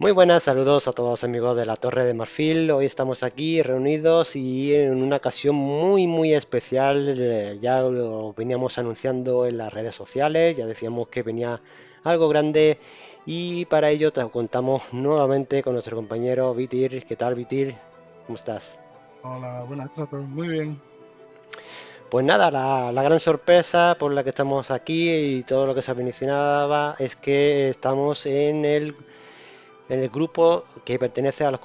Muy buenas, saludos a todos amigos de la Torre de Marfil. Hoy estamos aquí reunidos y en una ocasión muy especial. Ya lo veníamos anunciando en las redes sociales, ya decíamos que venía algo grande y para ello te contamos nuevamente con nuestro compañero Vitir. ¿Qué tal, Vitir? ¿Cómo estás? Hola, buenas tardes. Muy bien. Pues nada, la gran sorpresa por la que estamos aquí y todo lo que se mencionaba es que estamos en el grupo que pertenece a los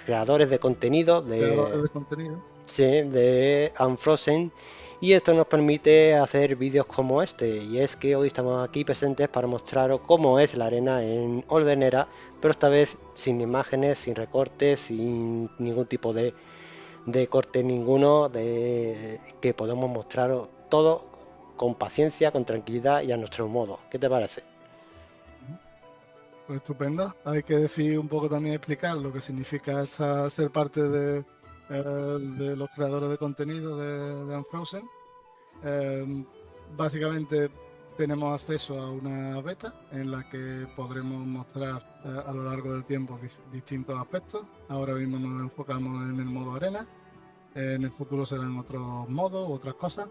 creadores de contenido Creadores de contenido. sí, de Unfrozen, y esto nos permite hacer vídeos como este, y es que hoy estamos aquí presentes para mostraros cómo es la arena en Ordenera, pero esta vez sin imágenes, sin recortes, sin ningún tipo de corte ninguno, que podemos mostraros todo con paciencia, con tranquilidad y a nuestro modo. ¿Qué te parece? Ujú. Pues estupendo. Hay que decir un poco también, explicar lo que significa ser parte de los creadores de contenido de Unfrozen. Eh, Básicamente tenemos acceso a una beta en la que podremos mostrar a lo largo del tiempo distintos aspectos. Ahora mismo nos enfocamos en el modo arena. En el futuro serán otros modos, otras cosas.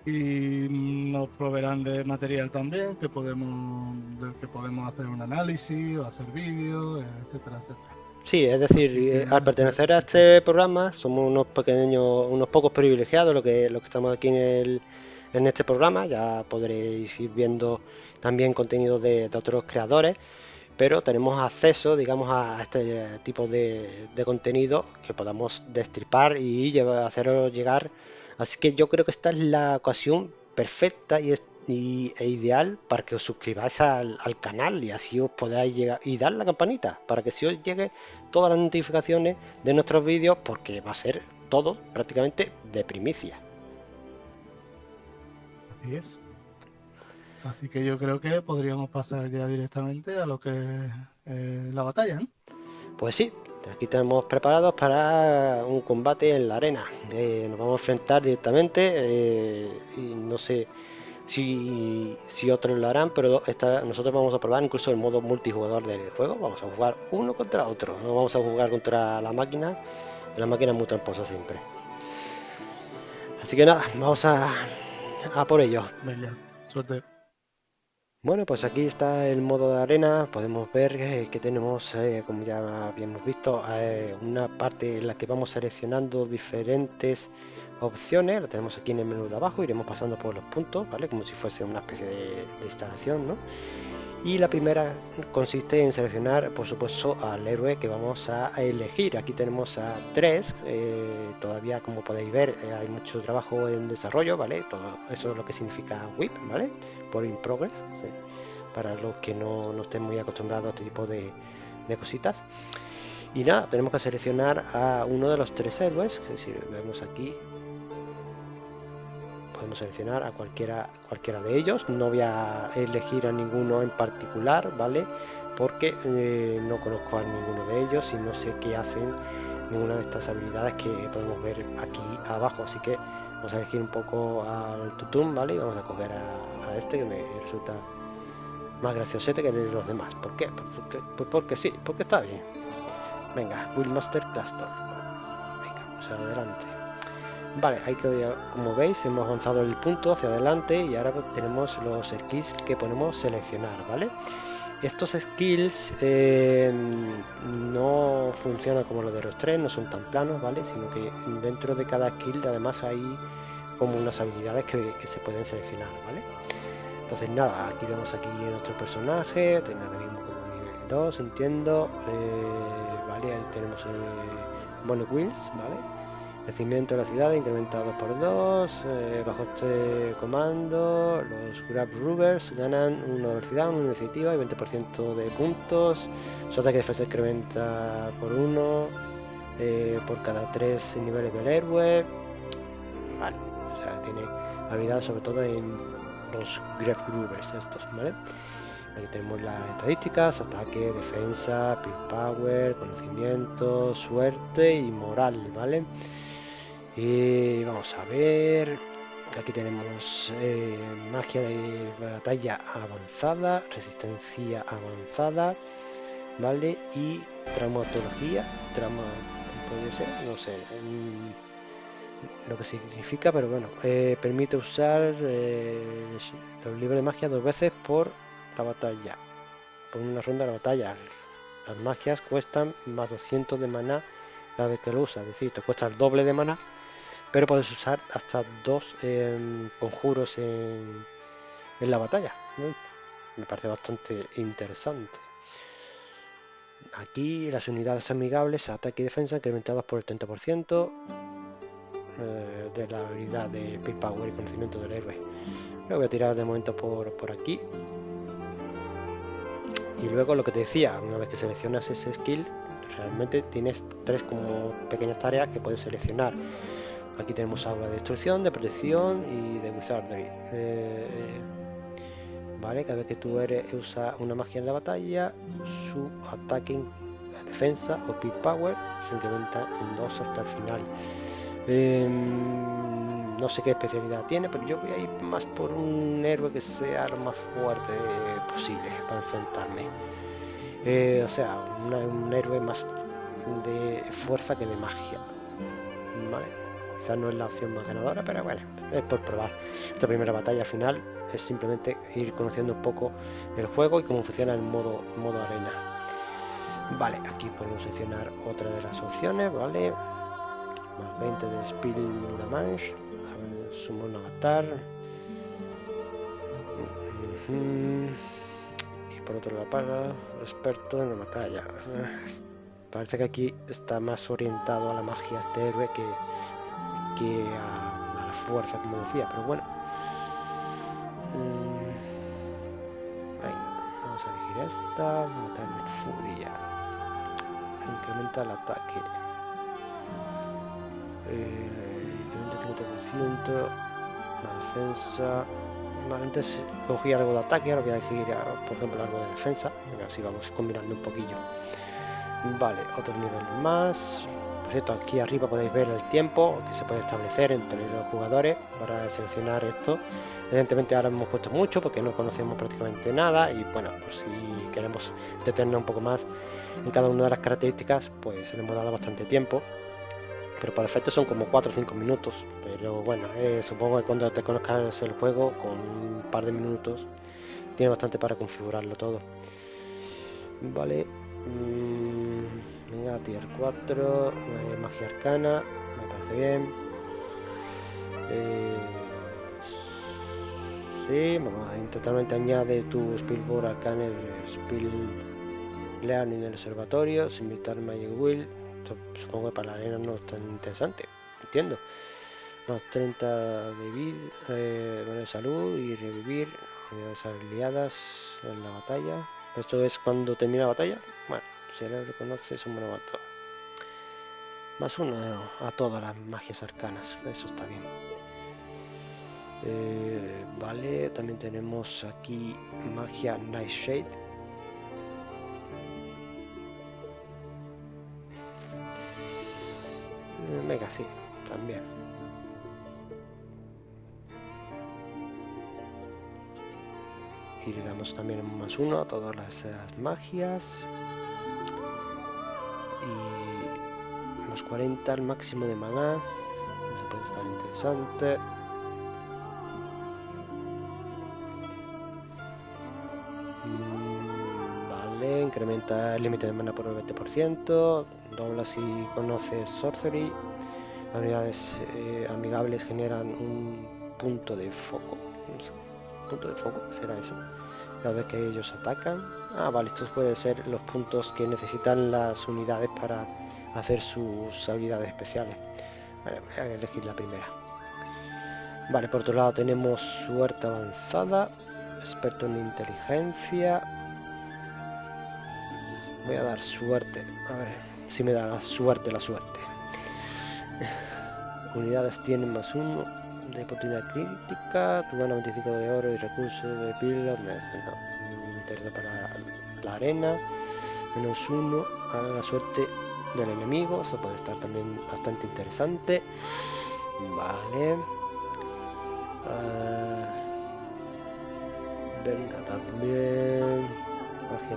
Y nos proveerán de material también del que podemos hacer un análisis o hacer vídeos, etcétera, etcétera. Sí, es decir, Así que al pertenecer a este programa somos unos pequeños, unos pocos privilegiados los que estamos aquí en este programa. Ya podréis ir viendo también contenido de otros creadores, pero tenemos acceso, digamos, a este tipo de contenido que podamos destripar y haceros llegar. Así que yo creo que esta es la ocasión perfecta e ideal para que os suscribáis al canal y así os podáis llegar y dar la campanita para que si os llegue todas las notificaciones de nuestros vídeos, porque va a ser todo prácticamente de primicia. así es. Así que yo creo que podríamos pasar ya directamente a lo que es la batalla, ¿no? Pues sí, aquí estamos preparados para un combate en la arena. Nos vamos a enfrentar directamente y no sé si otros lo harán, pero nosotros vamos a probar incluso el modo multijugador del juego. Vamos a jugar uno contra otro, no vamos a jugar contra la máquina. La máquina es muy tramposa siempre. Así que nada, vamos a por ello. Venga, suerte. Bueno, pues aquí está el modo de arena. Podemos ver que tenemos, como ya habíamos visto, una parte en la que vamos seleccionando diferentes opciones. Lo tenemos aquí en el menú de abajo. Iremos pasando por los puntos, ¿vale? Como si fuese una especie de instalación, ¿no? Y la primera consiste en seleccionar, por supuesto, al héroe que vamos a elegir. Aquí tenemos a tres. Todavía, como podéis ver, hay mucho trabajo en desarrollo, ¿vale? Todo eso es lo que significa WIP, ¿vale? Por in progress, ¿sí? Para los que no estén muy acostumbrados a este tipo de cositas. Y nada, tenemos que seleccionar a uno de los tres héroes, que si vemos aquí, podemos seleccionar a cualquiera de ellos. No voy a elegir a ninguno en particular, ¿vale? Porque no conozco a ninguno de ellos y no sé qué hacen ninguna de estas habilidades que podemos ver aquí abajo. Así que vamos a elegir un poco al tutum, ¿vale? Y vamos a coger a este que me resulta más graciosete que los demás. ¿Por qué? Pues porque sí, porque está bien. Venga, Willmaster Cluster. Venga, pues adelante. Vale, ahí que, como veis hemos avanzado el punto hacia adelante y ahora tenemos los skills que podemos seleccionar, ¿vale? Estos skills no funcionan como los de los tres, no son tan planos, ¿vale? Sino que dentro de cada skill además hay como unas habilidades que se pueden seleccionar, ¿vale? Entonces nada, aquí vemos aquí nuestro personaje, tenemos el mismo como nivel 2, entiendo, vale, ahí tenemos Bonnet Wheels, ¿vale? Crecimiento de la ciudad incrementado por 2. Bajo este comando los Grab Rubbers ganan una velocidad, una iniciativa y 20% de puntos. Su ataque de defensa incrementa por 1 por cada 3 niveles del héroe. Vale, o sea, tiene habilidad sobre todo en los Grab Rubbers estos, ¿vale? Aquí tenemos las estadísticas: ataque, defensa, power, conocimiento, suerte y moral, ¿vale? Y vamos a ver. Aquí tenemos magia de batalla avanzada, resistencia avanzada, ¿vale? Y traumatología, puede ser, no sé lo que significa, pero bueno, permite usar los libros de magia 2 veces por la batalla, por una ronda de la batalla. Las magias cuestan más 200 de maná cada vez que lo usas, es decir, te cuesta el doble de maná, pero puedes usar hasta 2 conjuros en la batalla, ¿no? Me parece bastante interesante. Aquí las unidades amigables, ataque y defensa incrementadas por el 30% de la habilidad de Speed Power y conocimiento del héroe. Lo voy a tirar de momento por aquí. Y luego lo que te decía, una vez que seleccionas ese skill, realmente tienes 3 como pequeñas tareas que puedes seleccionar. Aquí tenemos aura de destrucción, de protección y de wizardry. Vale, cada vez que tú usas una magia en la batalla, su ataque, defensa o speed power se incrementa en 2 hasta el final. No sé qué especialidad tiene, pero yo voy a ir más por un héroe que sea lo más fuerte posible para enfrentarme. O sea, un héroe más de fuerza que de magia. Vale, quizás no es la opción más ganadora, pero bueno, es por probar. Esta primera batalla final es simplemente ir conociendo un poco el juego y cómo funciona el modo arena. Vale, aquí podemos seleccionar otra de las opciones, ¿vale? Más 20 de Spill Damage, sumo un avatar. Y por otro lado, para experto en la batalla. Parece que aquí está más orientado a la magia este héroe que a la fuerza, como decía, pero bueno. Vamos a elegir esta, avatar de furia. Incrementa el ataque. Incrementa 50% la defensa. Vale, antes cogí algo de ataque, ahora voy a elegir, por ejemplo, algo de defensa. Así vamos combinando un poquillo. Vale, otro nivel más. Por cierto, aquí arriba podéis ver el tiempo que se puede establecer entre los jugadores para seleccionar esto. Evidentemente ahora hemos puesto mucho porque no conocemos prácticamente nada y bueno, pues si queremos detener un poco más en cada una de las características, pues le hemos dado bastante tiempo. Pero por efecto son como 4 o 5 minutos. Pero bueno, supongo que cuando te conozcas el juego, con un par de minutos, tiene bastante para configurarlo todo. Vale. Venga, tier 4, magia arcana, me parece bien. Sí, vamos a totalmente añade tu Spillboard Arcane Spill Learning en el observatorio, sin invitar Magic Will. Supongo que para la arena no es tan interesante, entiendo. Más 30 de vida, de salud y revivir unidades aliadas en la batalla. Esto es cuando termina la batalla. Bueno, si lo reconoce es un buen avanzado. Más 1 a todas las magias arcanas, eso está bien. Vale, también tenemos aquí magia Nightshade. Venga, sí, también. Y le damos también un más 1 a todas las magias. Y más 40 al máximo de maná. Eso puede estar interesante. Vale, incrementa el límite de maná por el 20%. Dobla si conoces Sorcery. Las unidades amigables generan un punto de foco. No sé, punto de foco, ¿será eso? Cada vez que ellos atacan. Ah, vale, estos pueden ser los puntos que necesitan las unidades para hacer sus habilidades especiales. Vale, voy a elegir la primera. Vale, por otro lado tenemos suerte avanzada, experto en inteligencia. Voy a dar suerte, a ver si me da la suerte. Unidades tienen más 1 de oportunidad crítica, tu gana 25 de oro y recursos de pila. No me interesa para la arena. Menos 1 a la suerte del enemigo, eso puede estar también bastante interesante. Vale. Venga, también magia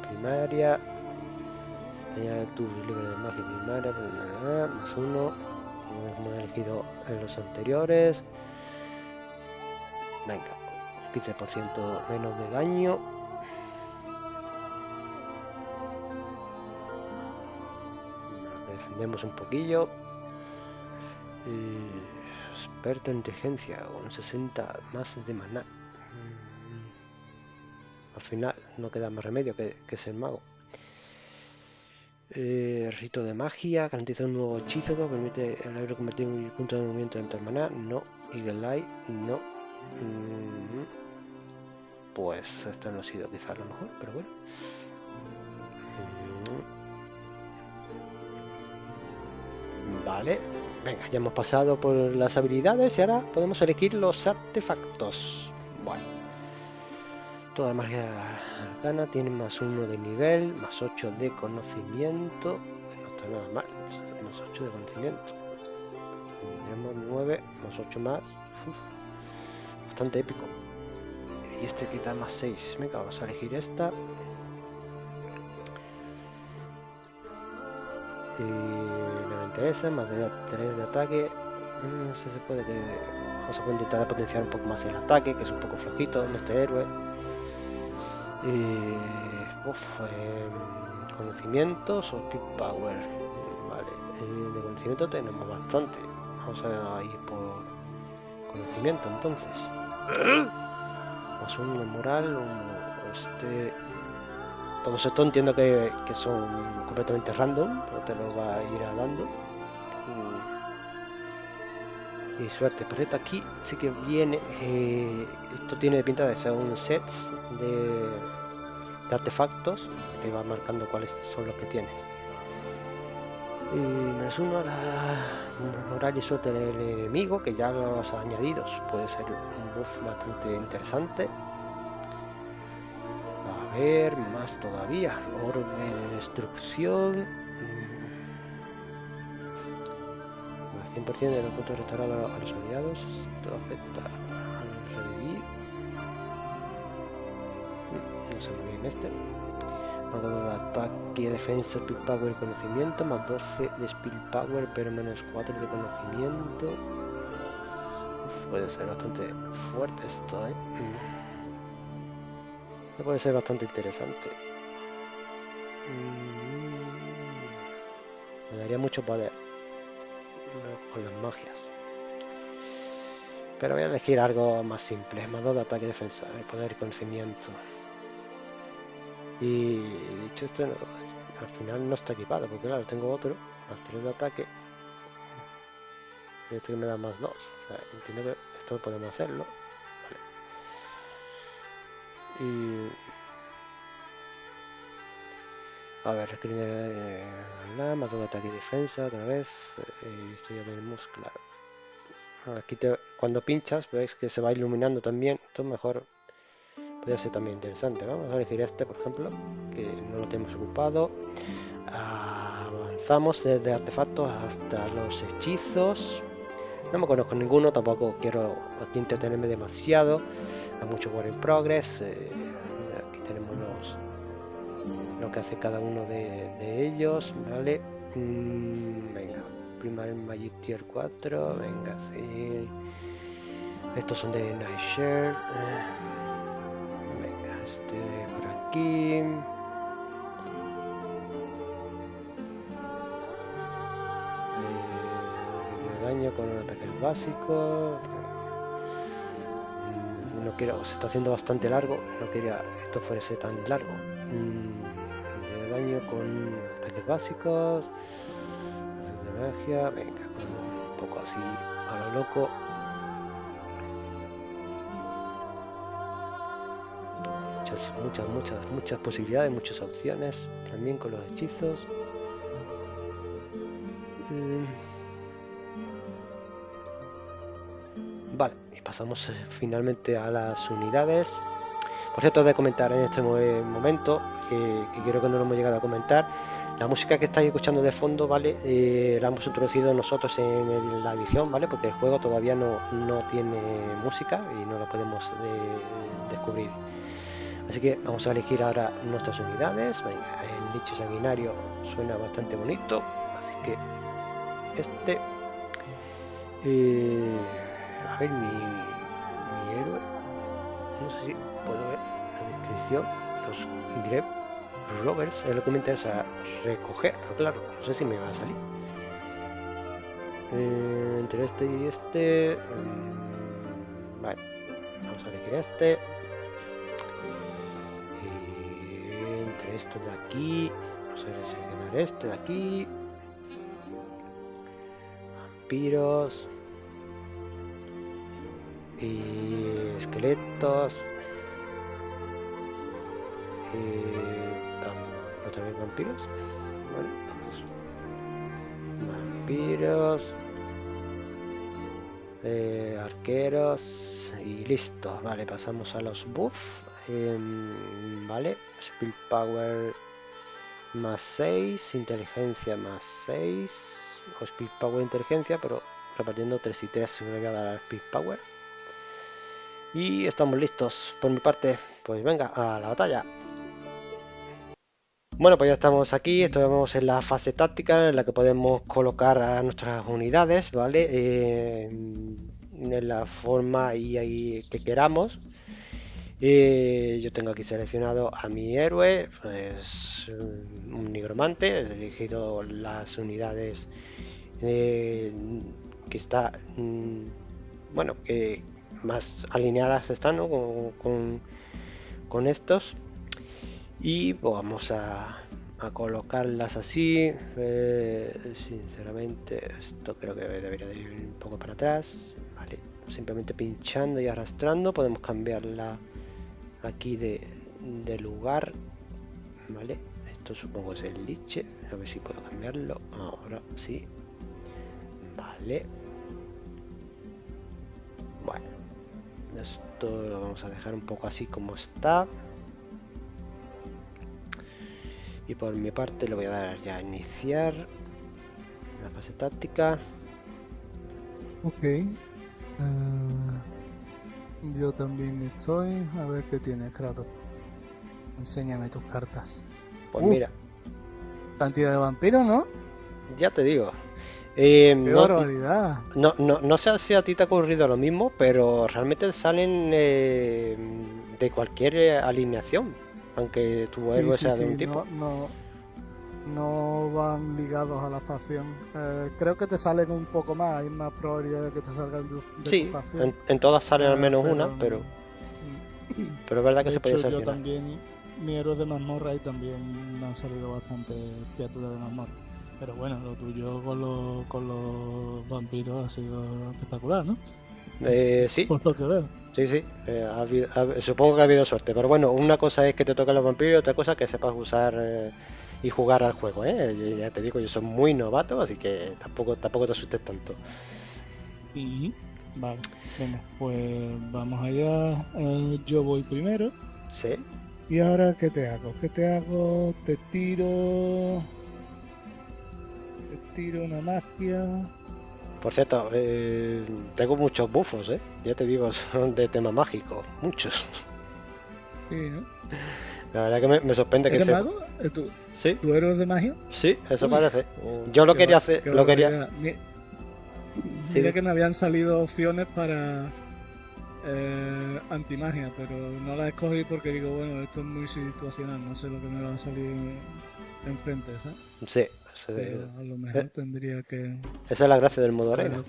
primaria. Tenía tu libre de magia primaria, más 1. Hemos elegido en los anteriores. Venga, 15% menos de daño. Nos defendemos un poquillo. Experto en inteligencia con 60 más de maná. Al final no queda más remedio que ser mago. Rito de magia, garantiza un nuevo hechizo que permite el aire convertir un punto de movimiento en maná. No. Eagle Eye, no. Pues esta no ha sido quizás lo mejor, pero bueno. Vale, venga, ya hemos pasado por las habilidades y ahora podemos elegir los artefactos. Bueno, toda magia arcana tiene más 1 de nivel, más 8 de conocimiento. No está nada mal, más 8 de conocimiento. Tenemos 9, más 8 más. Uf, bastante épico. Y este que da más 6. Venga, vamos a elegir esta. Y me interesa, más de 3 de ataque. No sé si se puede que... Vamos a intentar potenciar un poco más el ataque, que es un poco flojito en este héroe. Conocimientos o speed power. Vale, de conocimiento tenemos bastante. Vamos a ir por conocimiento entonces. Más 1 de moral, todo esto entiendo que son completamente random, pero te lo va a ir dando. Y suerte. Por cierto, aquí sí que viene... esto tiene pinta de ser un set de artefactos. Te va marcando cuáles son los que tienes. Y menos 1 a la moral y suerte del enemigo, que ya los añadidos puede ser un buff bastante interesante. A ver, más todavía. Orbe de destrucción. Más 100% de los puntos restaurados a los aliados. Esto afecta al revivir. No se muy bien este. Más 2 de ataque, defensa, speed power y conocimiento. Más 12 de speed power, pero menos 4 de conocimiento. Puede ser bastante fuerte esto, puede ser bastante interesante. Me daría mucho poder con las magias, pero voy a elegir algo más simple. Más 2 de ataque, defensa, poder y conocimiento. Y dicho esto, al final no está equipado, porque claro, tengo otro más 3 de ataque y este que me da más 2. O sea, entiendo que esto podemos hacerlo. Vale. Y a ver, más 2 de ataque y defensa otra vez. Esto ya tenemos claro. Aquí cuando pinchas veis que se va iluminando también. Esto mejor podría ser también interesante. Vamos a elegir este, por ejemplo, que no lo tenemos ocupado. Avanzamos desde artefactos hasta los hechizos. No me conozco ninguno, tampoco quiero entretenerme demasiado. Hay mucho work in progress. Aquí tenemos lo que hace cada uno de ellos, ¿vale? Venga, primer Magic Tier 4, venga, sí. Estos son de Nightshare. Venga, este por aquí. De daño con un ataque básico. No quiero, se está haciendo bastante largo. No quería que esto fuese tan largo. De daño con ataques básicos. De magia, venga, un poco así a lo loco. Muchas posibilidades, muchas opciones también con los hechizos. Vale, y pasamos finalmente a las unidades. Por cierto, de comentar en este momento, que creo que no lo hemos llegado a comentar, La música que estáis escuchando de fondo, ¿vale? La hemos introducido nosotros en la edición, ¿vale? Porque el juego todavía no tiene música y no la podemos descubrir. Así que vamos a elegir ahora nuestras unidades. Venga, el liche sanguinario suena bastante bonito, así que este... a ver, mi héroe, no sé si puedo ver la descripción. Los Grave Robbers es lo que me interesa recoger, pero claro, no sé si me va a salir. Entre este y este... vale, vamos a elegir este. Entre este de aquí, vamos a seleccionar este de aquí. Vampiros y esqueletos y otra vez vampiros. Vale, vampiros, arqueros y listo. Vale, pasamos a los buffs. Vale, Speed Power más 6, inteligencia más 6, o Speed Power inteligencia, pero repartiendo 3 y 3 le voy a dar al Speed Power. Y estamos listos. Por mi parte, pues venga, a la batalla. Bueno, pues ya estamos aquí, estamos en la fase táctica en la que podemos colocar a nuestras unidades, ¿vale? En la forma y que queramos. Yo tengo aquí seleccionado a mi héroe, pues un nigromante, he elegido las unidades que está, bueno, que más alineadas están, ¿no? con estos. Y pues, vamos a colocarlas así. Sinceramente, esto creo que debería de ir un poco para atrás. Vale, simplemente pinchando y arrastrando podemos cambiarla aquí de lugar. Vale, esto supongo es el liche. A ver si puedo cambiarlo. Ahora sí. Vale. Bueno, esto lo vamos a dejar un poco así como está. Y por mi parte le voy a dar ya a iniciar la fase táctica. Ok. Yo también estoy. A ver qué tiene Kratos. Enséñame tus cartas. Pues mira, Cantidad de vampiros, ¿no? ya te digo. ¡Qué barbaridad! No sé si a ti te ha ocurrido lo mismo, pero realmente salen de cualquier alineación, aunque tu héroe sea de un tipo. No van ligados a la facción. Creo que te salen un poco más. Hay más probabilidad de que te salgan de Sí, tu facción. en todas salen al menos una, pero es verdad que de se podía hecho, yo seleccionar. también, mi héroe de mazmorra y también me han salido bastante criaturas de mazmorra. Pero bueno, lo tuyo con los vampiros ha sido espectacular, ¿no? Sí, Por lo que veo. sí. Supongo que ha habido suerte. Pero bueno, una cosa es que te toquen los vampiros y otra cosa es que sepas usar y jugar al juego, ¿eh? Ya te digo, yo soy muy novato, así que tampoco te asustes tanto. Vale, venga, pues vamos allá. Yo voy primero. Sí. ¿Y ahora qué te hago? ¿Qué te hago? Te tiro una magia. Por cierto, tengo muchos bufos, ¿eh? Ya te digo, son de tema mágico, muchos. Sí, ¿no? La verdad que me sorprende que ¿Eres se... mago? ¿Sí? ¿Tu héroe es de magia? Sí, eso Uy, parece. Yo lo quería hacer, lo quería... Mira que me habían salido opciones para antimagia, pero no las escogí porque digo, bueno, esto es muy situacional, no sé lo que me va a salir enfrente, ¿sabes? Sí. Pero a lo mejor tendría que... Esa es la gracia del modo arena.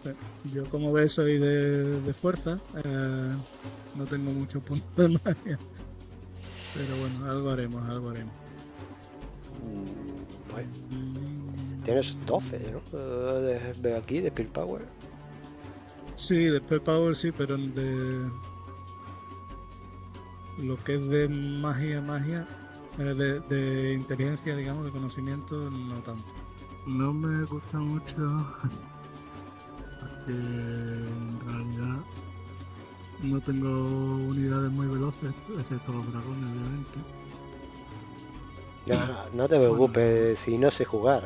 Sí. Yo como ves soy de fuerza, no tengo muchos puntos de magia. Pero bueno, algo haremos. Bueno. Tienes 12, ¿no? Veo aquí, de Speed Power. Sí, de Spell Power sí, pero de lo que es de magia, de inteligencia, digamos, de conocimiento, no tanto. No me gusta mucho porque en realidad no tengo unidades muy veloces, excepto los dragones, obviamente. No te preocupes si no sé jugar.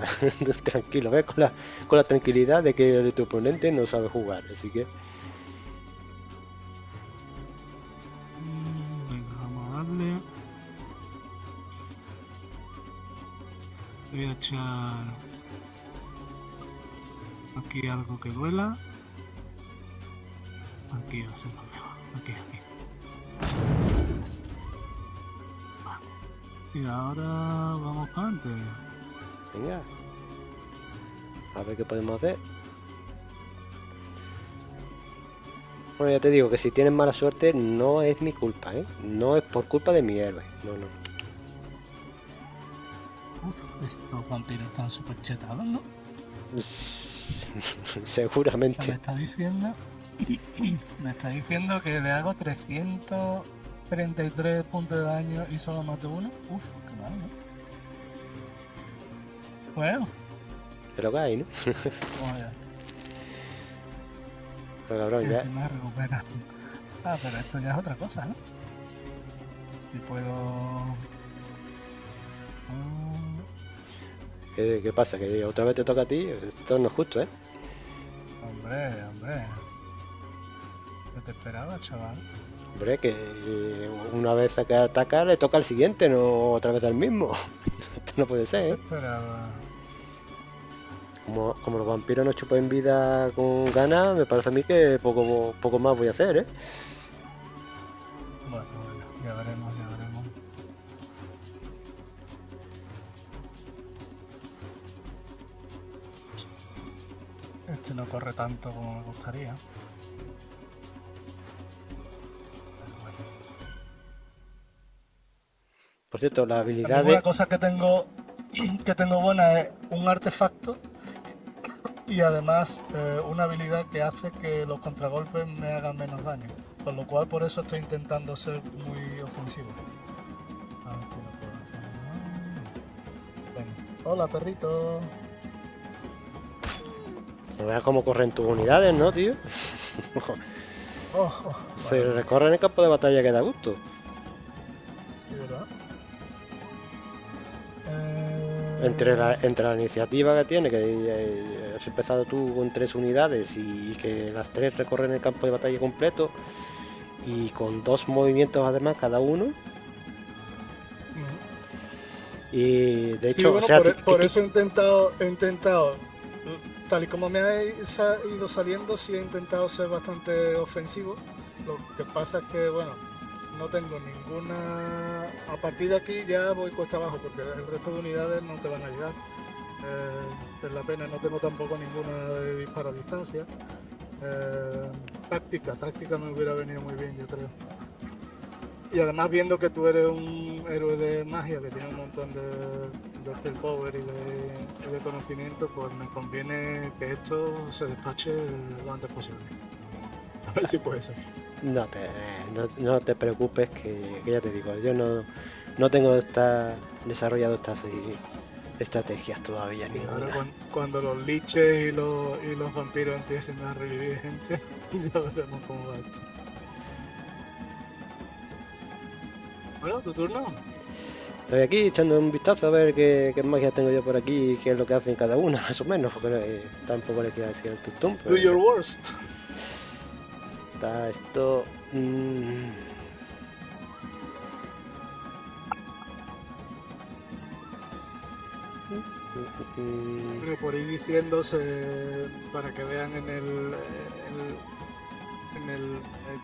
Tranquilo, ves con la tranquilidad de que tu oponente no sabe jugar, así que Venga, vamos a darle. Voy a echar aquí algo que duela. Aquí va a ser lo mejor. Aquí. Vale. Y ahora vamos para adelante. venga. A ver qué podemos hacer. Bueno, ya te digo que si tienes mala suerte no es mi culpa, ¿eh? No es por culpa de mi héroe. No. Estos vampiros están súper chetados, ¿no? Seguramente. Me está diciendo que le hago 333 puntos de daño y solo mato uno. Uf, qué mal, ¿no? Bueno, Es lo que hay, ¿no? joder, Pero cabrón, ya. encima recupera. Ah, pero esto ya es otra cosa, ¿no? Si puedo... ¿Qué pasa? ¿Que otra vez te toca a ti? Esto no es justo, ¿eh? Hombre. ¿Qué te esperaba, chaval? Hombre, que una vez que ataca le toca al siguiente, no otra vez al mismo. Esto no puede ser, ¿Qué ¿eh? esperaba? Como los vampiros no chupan vida con ganas, me parece a mí que poco más voy a hacer, ¿eh? Bueno, ya veremos. Este no corre tanto como me gustaría. Pero bueno. Por cierto, la habilidad También una de... cosa que tengo buena es un artefacto y además una habilidad que hace que los contragolpes me hagan menos daño. Con lo cual por eso estoy intentando ser muy ofensivo. A ver qué lo puedo hacer. Venga. Hola, perrito. No veas cómo corren tus unidades, ¿no, tío? Se Vale. recorren el campo de batalla que da gusto. Sí, ¿verdad? Entre la iniciativa que tiene, que has empezado tú con 3 unidades y que las 3 recorren el campo de batalla completo y con 2 movimientos además cada uno. Y de Sí, hecho, bueno, o sea, por eso he intentado, tal y como me ha ido saliendo, sí he intentado ser bastante ofensivo. Lo que pasa es que, bueno, no tengo ninguna... A partir de aquí ya voy cuesta abajo, porque el resto de unidades no te van a llegar. Es la pena, no tengo tampoco ninguna de disparo a distancia. Táctica me hubiera venido muy bien, yo creo. Y además viendo que tú eres un héroe de magia que tiene un montón de skill power y de conocimiento, pues me conviene que esto se despache lo antes posible. A ver si puede ser. no te preocupes, que ya te digo, yo no tengo desarrollado estas estrategias todavía Y ninguna. ahora cuando los liches y los vampiros empiecen a revivir gente, ya veremos cómo va esto. Bueno, tu turno. Estoy aquí echando un vistazo a ver qué magia tengo yo por aquí y qué es lo que hacen cada una, más o menos, porque tampoco le quiero decir el tutum. Do your worst. Está esto... Pero por ir diciéndose para que vean en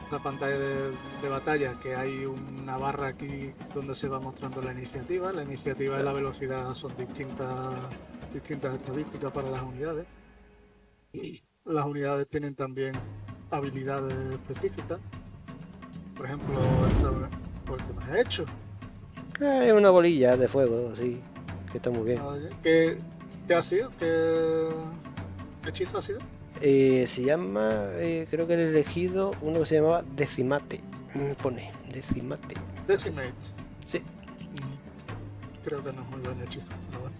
esta pantalla de batalla que hay una barra aquí donde se va mostrando la iniciativa. La iniciativa y la velocidad son distintas estadísticas para las unidades. Las unidades tienen también habilidades específicas. Por ejemplo, pues, ¿qué me has hecho? Es una bolilla de fuego, sí, que está muy bien. ¿Qué ha sido? ¿Qué hechizo ha sido? Se llama, creo que he elegido uno que se llamaba Decimate. Pone, Decimate. Decimate. Sí. Creo que no es muy buen hechizo, pero bueno.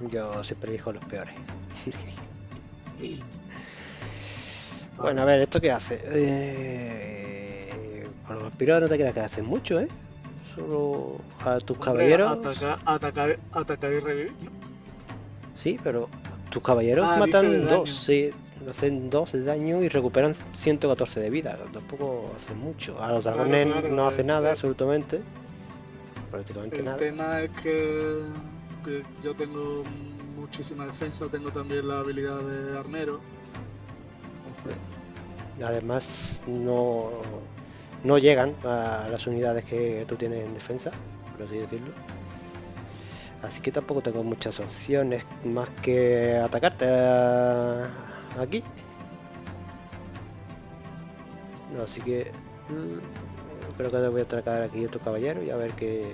Yo siempre elijo los peores. Bueno, a ver, ¿esto qué hace? Con los vampiros no te creas que hacen mucho, ¿eh? solo a tus Hombre, caballeros. atacar y revivir, ¿no? Sí, pero tus caballeros Dice de matan daño. 2, sí, hacen 2 de daño y recuperan 114 de vida. Tampoco hacen mucho. A los dragones Claro, no hace nada, absolutamente. Prácticamente el nada. tema es que yo tengo muchísima defensa, tengo también la habilidad de armero. Entonces, Además, no llegan a las unidades que tú tienes en defensa, por así decirlo. Así que tampoco tengo muchas opciones más que atacarte aquí. Así que creo que voy a atacar aquí a tu caballero y a ver qué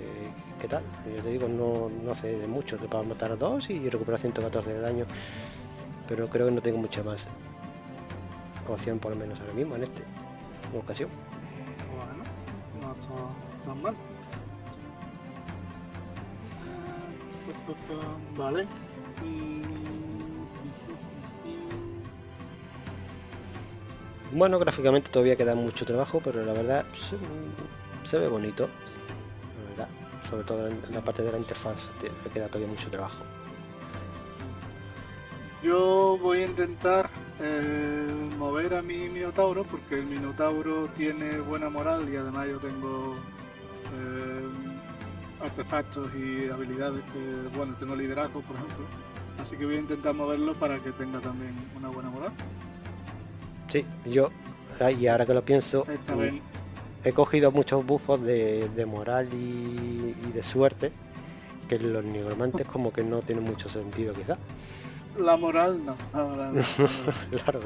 tal. Yo te digo, no hace mucho, te puedo matar a 2 y recuperar 114 de daño. Pero creo que no tengo mucha más opción, por lo menos ahora mismo, en esta ocasión. bueno, no está tan mal. Vale. Bueno, gráficamente todavía queda mucho trabajo, pero la verdad se ve bonito. La verdad, sobre todo en la parte de la interfaz le queda todavía mucho trabajo. Yo voy a intentar mover a mi Minotauro, porque el Minotauro tiene buena moral y además yo tengo artefactos y habilidades que, bueno, tengo liderazgo, por ejemplo. Así que voy a intentar moverlo para que tenga también una buena moral. Sí, yo, y ahora que lo pienso, Esta vez he cogido muchos buffos de moral y de suerte, que los nigromantes como que no tienen mucho sentido quizás. la moral no. Ahora no. Claro,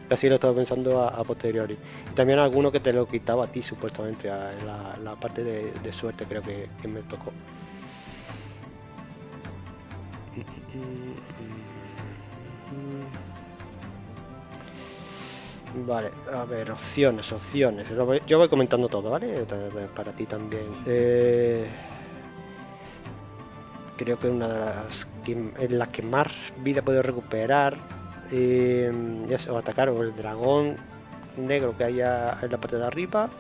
casi lo estaba pensando a posteriori. Y también alguno que te lo quitaba a ti supuestamente, a la parte de suerte creo que me tocó. Vale, a ver, opciones. Yo voy comentando todo, ¿vale? Para ti también. Creo que una de las en las que más vida puedo recuperar es o atacar o el dragón negro que haya en la parte de arriba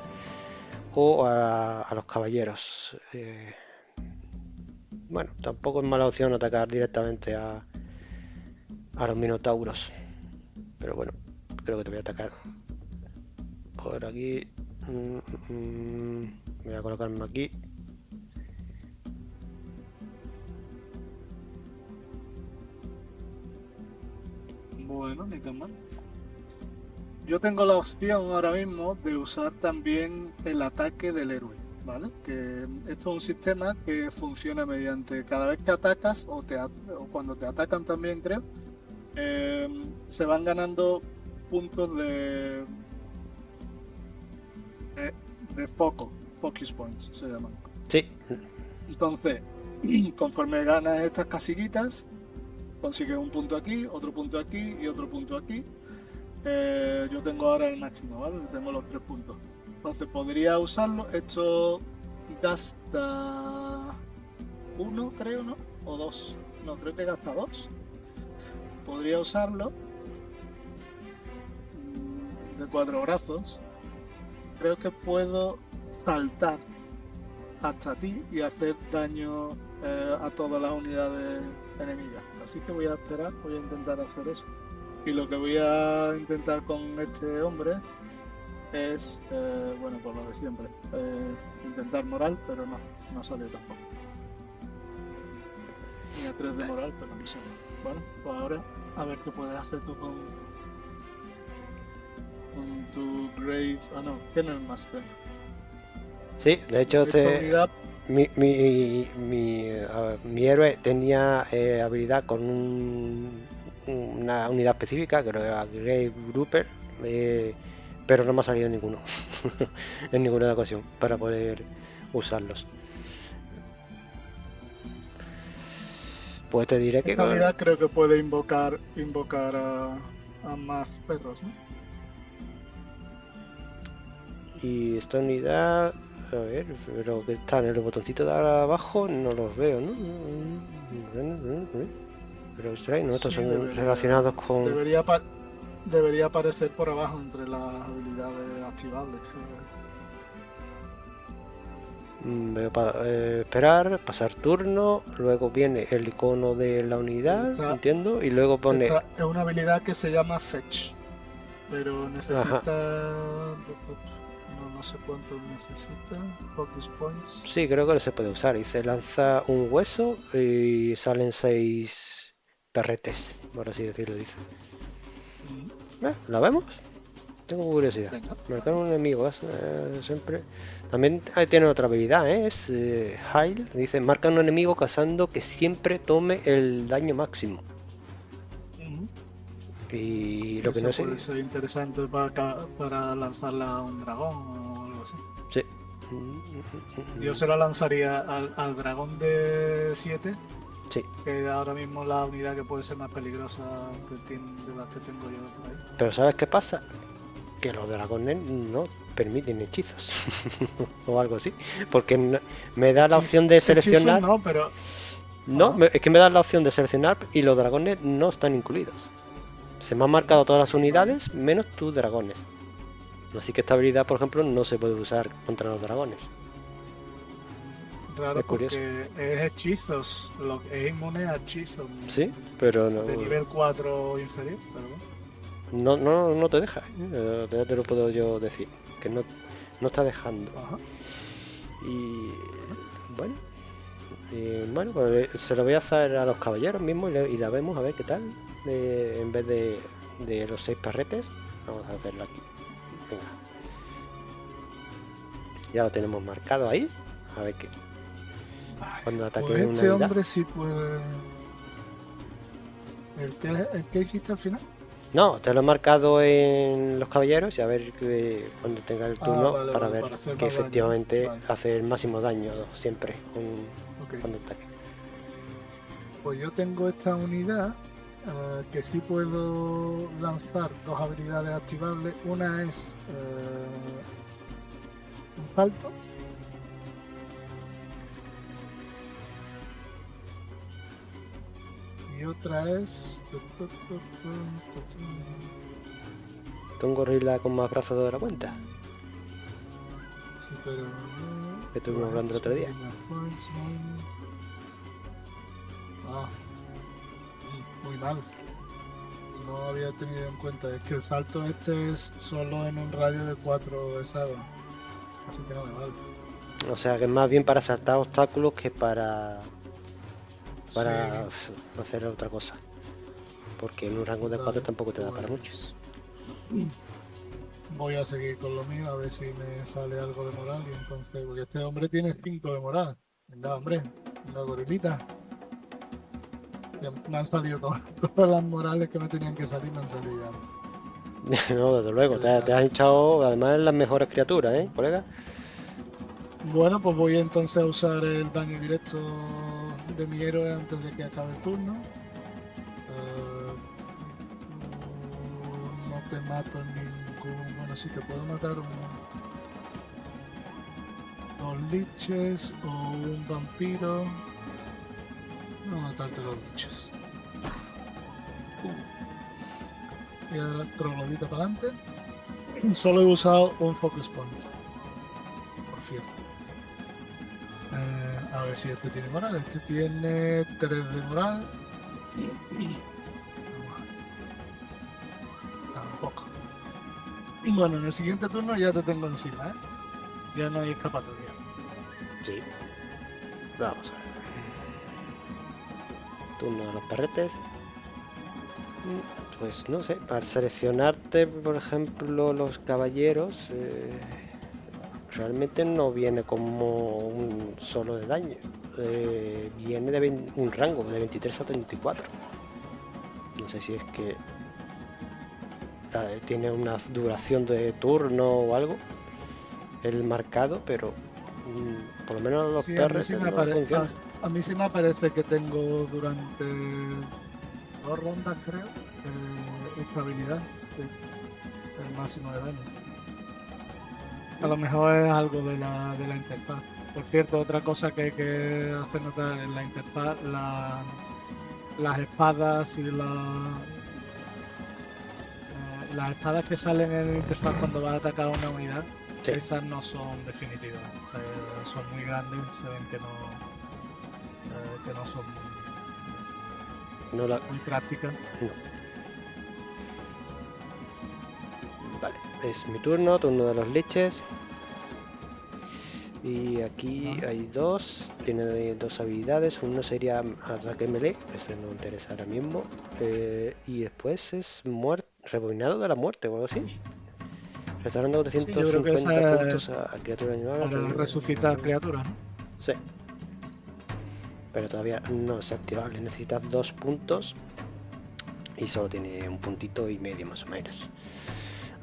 o a los caballeros. Bueno, tampoco es mala opción atacar directamente a los minotauros, pero bueno, creo que te voy a atacar por aquí. Voy a colocarme aquí. Bueno, ni tan mal. Yo tengo la opción ahora mismo de usar también el ataque del héroe, ¿vale? Que esto es un sistema que funciona mediante cada vez que atacas o cuando te atacan también, creo, se van ganando puntos de foco, focus points se llaman. Sí. Entonces, conforme ganas estas casillitas, consigues un punto aquí, otro punto aquí y otro punto aquí. Yo tengo ahora el máximo, ¿vale? Tengo los 3 puntos. Entonces podría usarlo. Esto gasta 1, creo, ¿no? O 2. No, creo que gasta 2. Podría usarlo de 4 brazos. Creo que puedo saltar hasta ti y hacer daño a todas las unidades enemigas. Así que voy a esperar, voy a intentar hacer eso. Y lo que voy a intentar con este hombre es, bueno, por lo de siempre, intentar moral, pero no salió tampoco. Tenía 3 de moral, pero no salió. Bueno, pues ahora a ver qué puedes hacer tú con tu Grave... Ah, no, Kennel Master. Sí, de hecho mi héroe tenía habilidad con una unidad específica, creo que era Grave Grouper, pero no me ha salido ninguno en ninguna ocasión para poder usarlos. Pues te diré que esta unidad creo que puede invocar a más perros, ¿no? Y esta unidad, a ver, pero que están en los botoncitos de abajo no los veo, ¿no? Pero extraño, ¿no? Estos son relacionados con... Debería aparecer por abajo entre las habilidades activables. Veo esperar, pasar turno, luego viene el icono de la unidad, entiendo, y luego pone... Esta es una habilidad que se llama Fetch, pero necesita... No sé cuánto necesita. Focus Points. Sí, creo que se puede usar. Dice, lanza un hueso y salen 6 perretes, por así decirlo, dice. ¿La vemos? Tengo curiosidad. Venga. Marcar un enemigo, siempre... También tiene otra habilidad, es Heil. Dice, marca un enemigo causando que siempre tome el daño máximo. Y lo que no sé... puede ser interesante para lanzarla a un dragón o algo así. Sí. Yo se la lanzaría al dragón de 7. Sí. Que ahora mismo la unidad que puede ser más peligrosa de las que tengo yo por ahí. Pero ¿sabes qué pasa? Que los dragones no permiten hechizos o algo así, porque me da la opción de seleccionar. No, pero... No, es que me da la opción de seleccionar y los dragones no están incluidos. Se me han marcado todas las unidades menos tus dragones. Así que esta habilidad, por ejemplo, no se puede usar contra los dragones. Raro, es curioso. Porque es hechizos, es inmune a hechizos. Sí, pero no. De nivel 4 inferior, pero no te deja. Ya te lo puedo yo decir. Que no está dejando. Ajá. Y bueno, pues se lo voy a hacer a los caballeros mismos y la vemos a ver qué tal. En vez de los 6 perretes, vamos a hacerlo aquí. Venga. Ya lo tenemos marcado ahí. A ver qué. Cuando ataque pues una este unidad. hombre sí puede. ¿El que hiciste al final? No, te lo he marcado en los caballeros y a ver cuando tenga el turno para ver que efectivamente hace el máximo daño siempre cuando ataque. Pues yo tengo esta unidad que sí puedo lanzar 2 habilidades activables. Una es un salto. Y otra es... ¿Un gorila con más brazos de la cuenta? Sí, pero... Que estuvimos hablando el otro día. Muy mal. No había tenido en cuenta. Es que el salto este es solo en un radio de 4 hexágonos. Así que no me vale. O sea que es más bien para saltar obstáculos que para hacer otra cosa. Porque en un rango de 4 tampoco te da para mucho. Voy a seguir con lo mío a ver si me sale algo de moral. Y entonces, porque este hombre tiene 5 de moral. Venga, hombre, una gorilita. Ya me han salido todas las morales que me tenían que salir, me han salido ya. No, desde luego, te has echado además las mejores criaturas, colega. Bueno, pues voy entonces a usar el daño directo de mi héroe antes de que acabe el turno. No te mato ningún... Bueno, sí te puedo matar 2 liches o un vampiro. No matarte los liches. Y ahora troglodita para adelante. Solo he usado un focus point. Por cierto. A ver si este tiene moral. Este tiene 3 de moral. Tampoco. Bueno, en el siguiente turno ya te tengo encima, ¿eh? Ya no hay escapatoria. Sí. Vamos a ver. Turno de los perretes. Pues no sé, para seleccionarte, por ejemplo, los caballeros, realmente no viene como un solo de daño. Viene de un rango de 23 a 34. No sé si es que tiene una duración de turno o algo el marcado, pero por lo menos los perretes no funcionan. A mí sí me parece que tengo durante 2 rondas, creo, esta habilidad, el máximo de daño. A lo mejor es algo de la interfaz. Por cierto, otra cosa que hay que hacer notar en la interfaz, las espadas y las espadas que salen en la interfaz cuando vas a atacar a una unidad Sí. Esas no son definitivas. O sea, son muy grandes, se ven que no son No la... muy prácticas. No. Vale, es mi turno de los leches. Y aquí Vale. hay dos, tiene dos habilidades, uno sería ataque melee, ese no me interesa ahora mismo, y después es rebobinado de la muerte o algo así. Restaurando Sí, yo creo que 450 esa es puntos a criatura animal. para resucitar criaturas, ¿no? Sí, pero todavía no es activable, necesitas 2 puntos y solo tiene un puntito y medio más o menos.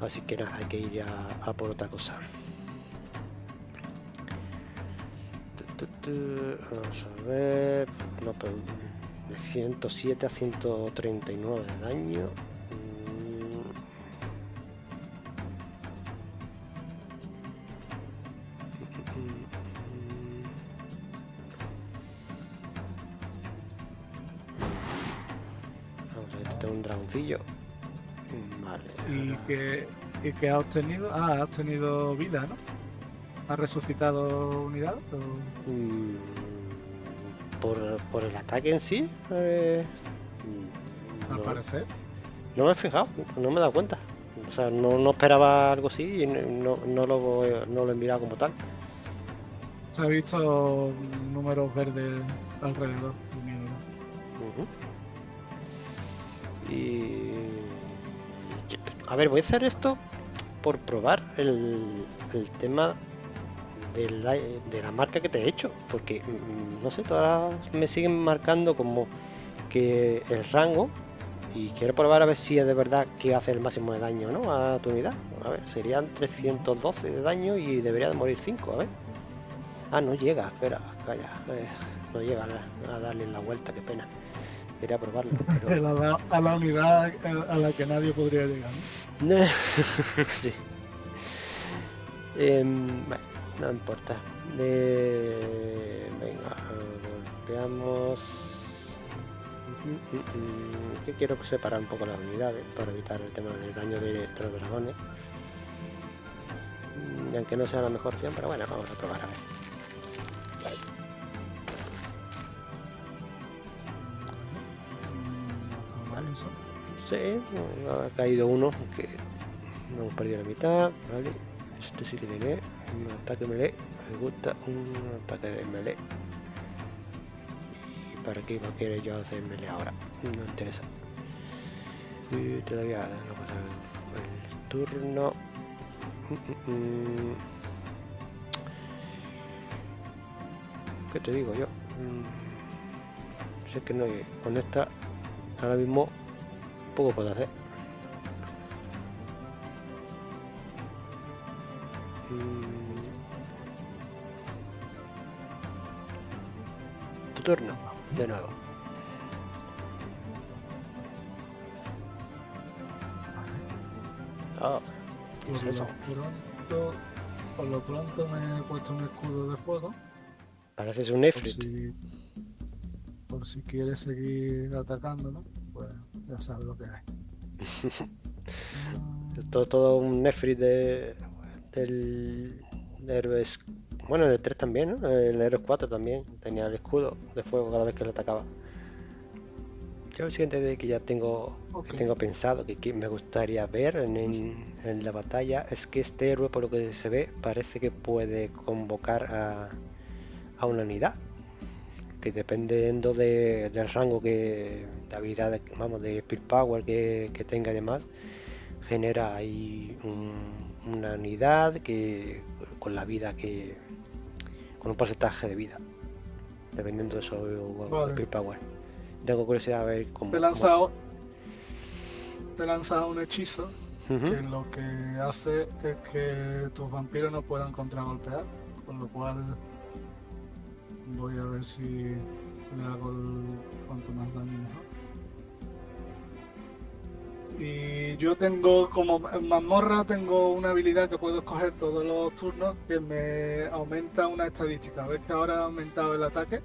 Así que nada, hay que ir a por otra cosa. Vamos a ver. No, pero de 107 a 139 de daño. Vamos a ver, este tengo un dragoncillo. Vale. ¿Y que ha obtenido? Ah, ha obtenido vida, ¿no? ¿Ha resucitado unidad? Mm, por el ataque en sí, Al no, parecer. no me he fijado, no me he dado cuenta. O sea, no esperaba algo así y no lo he mirado como tal. Se ha visto números verdes alrededor de mi unidad. Ujú. Y... A ver, voy a hacer esto por probar el tema de la marca que te he hecho, porque no sé, todas me siguen marcando como que el rango y quiero probar a ver si es de verdad que hace el máximo de daño, ¿no? A tu unidad. A ver, serían 312 de daño y debería de morir 5, a ver. Ah, no llega, espera, calla, no llega a darle la vuelta, qué pena. Quería probarlo, pero... A la unidad a la que nadie podría llegar, ¿no? sí. Bueno, no importa. Venga, golpeamos. Que quiero separar un poco las unidades para evitar el tema del daño de los dragones. Y aunque no sea la mejor opción, pero bueno, vamos a probar a ver. Vale. Sí, ha caído uno, que no hemos perdido la mitad. Vale, este sí que tiene un ataque melee. Me gusta un ataque de melee. ¿Y para qué iba a querer yo hacer melee ahora? No me interesa. Y todavía no pasa el turno. ¿Qué te digo yo? Sé que no hay, con esta ahora mismo poco puedo hacer. Tu turno, de nuevo. Oh, ¿qué es eso? Por lo pronto me he puesto un escudo de fuego. Pareces un Efrit. Por si quieres seguir atacándolo, pues ya sabes lo que hay. todo un Nefrit del Héroes. Bueno, en el 3 también, ¿no? El Héroes 4 también tenía el escudo de fuego cada vez que lo atacaba. Yo el siguiente de que ya tengo, que tengo pensado, que me gustaría ver en la batalla, es que este héroe, por lo que se ve, parece que puede convocar a una unidad. Que dependiendo del rango de habilidades, vamos, de Speed Power que tenga y demás, genera ahí una unidad que con la vida con un porcentaje de vida, dependiendo de su Speed Power. Tengo curiosidad a ver cómo te lanza un hechizo que lo que hace es que tus vampiros no puedan contragolpear, con lo cual voy a ver si le hago cuanto más daño mejor. Y yo tengo, como mazmorra, tengo una habilidad que puedo escoger todos los turnos que me aumenta una estadística. ¿Ves que ahora ha aumentado el ataque?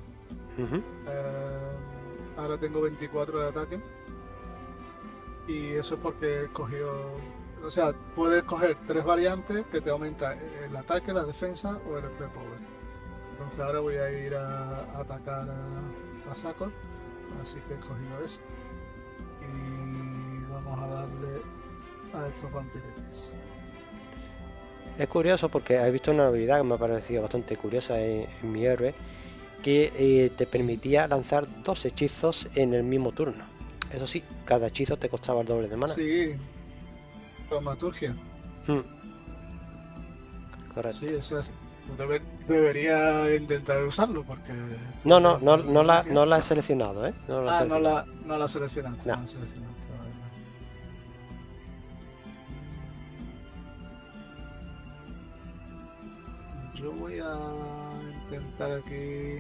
Ahora tengo 24 de ataque. Y eso es porque he escogido O sea, puedes coger 3 variantes que te aumentan el ataque, la defensa o el spell power. Entonces ahora voy a ir a atacar a Sakor, así que he cogido ese. Y vamos a darle a estos vampiretes. Es curioso porque he visto una habilidad que me ha parecido bastante curiosa en mi héroe, que te permitía lanzar 2 hechizos en el mismo turno. Eso sí, cada hechizo te costaba el doble de mana. Sí, taumaturgia. Hmm, correcto. Sí, eso es. Debería intentar usarlo porque... No, no la he seleccionado, ¿eh? No la he Ah, seleccionado. no la seleccionaste. No. No la seleccionaste, vale. Yo voy a intentar aquí...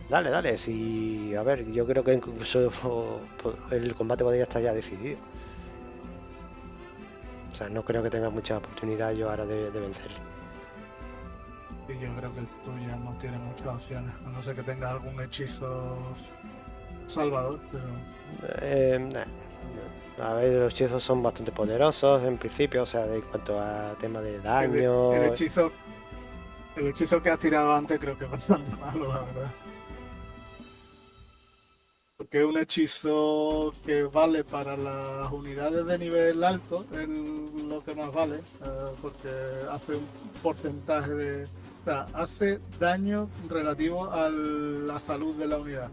Dale, dale, si... A ver, yo creo que incluso el combate podría estar ya decidido. O sea, no creo que tenga mucha oportunidad yo ahora de vencer. Y yo creo que el tuyo no tiene muchas opciones, a no ser que tenga algún hechizo salvador, pero... Nah. A ver, los hechizos son bastante poderosos en principio, o sea, en cuanto a tema de daño... El hechizo que has tirado antes creo que es bastante malo, la verdad. Porque es un hechizo que vale para las unidades de nivel alto, es lo que más vale, porque hace un porcentaje de... O sea, hace daño relativo a la salud de la unidad.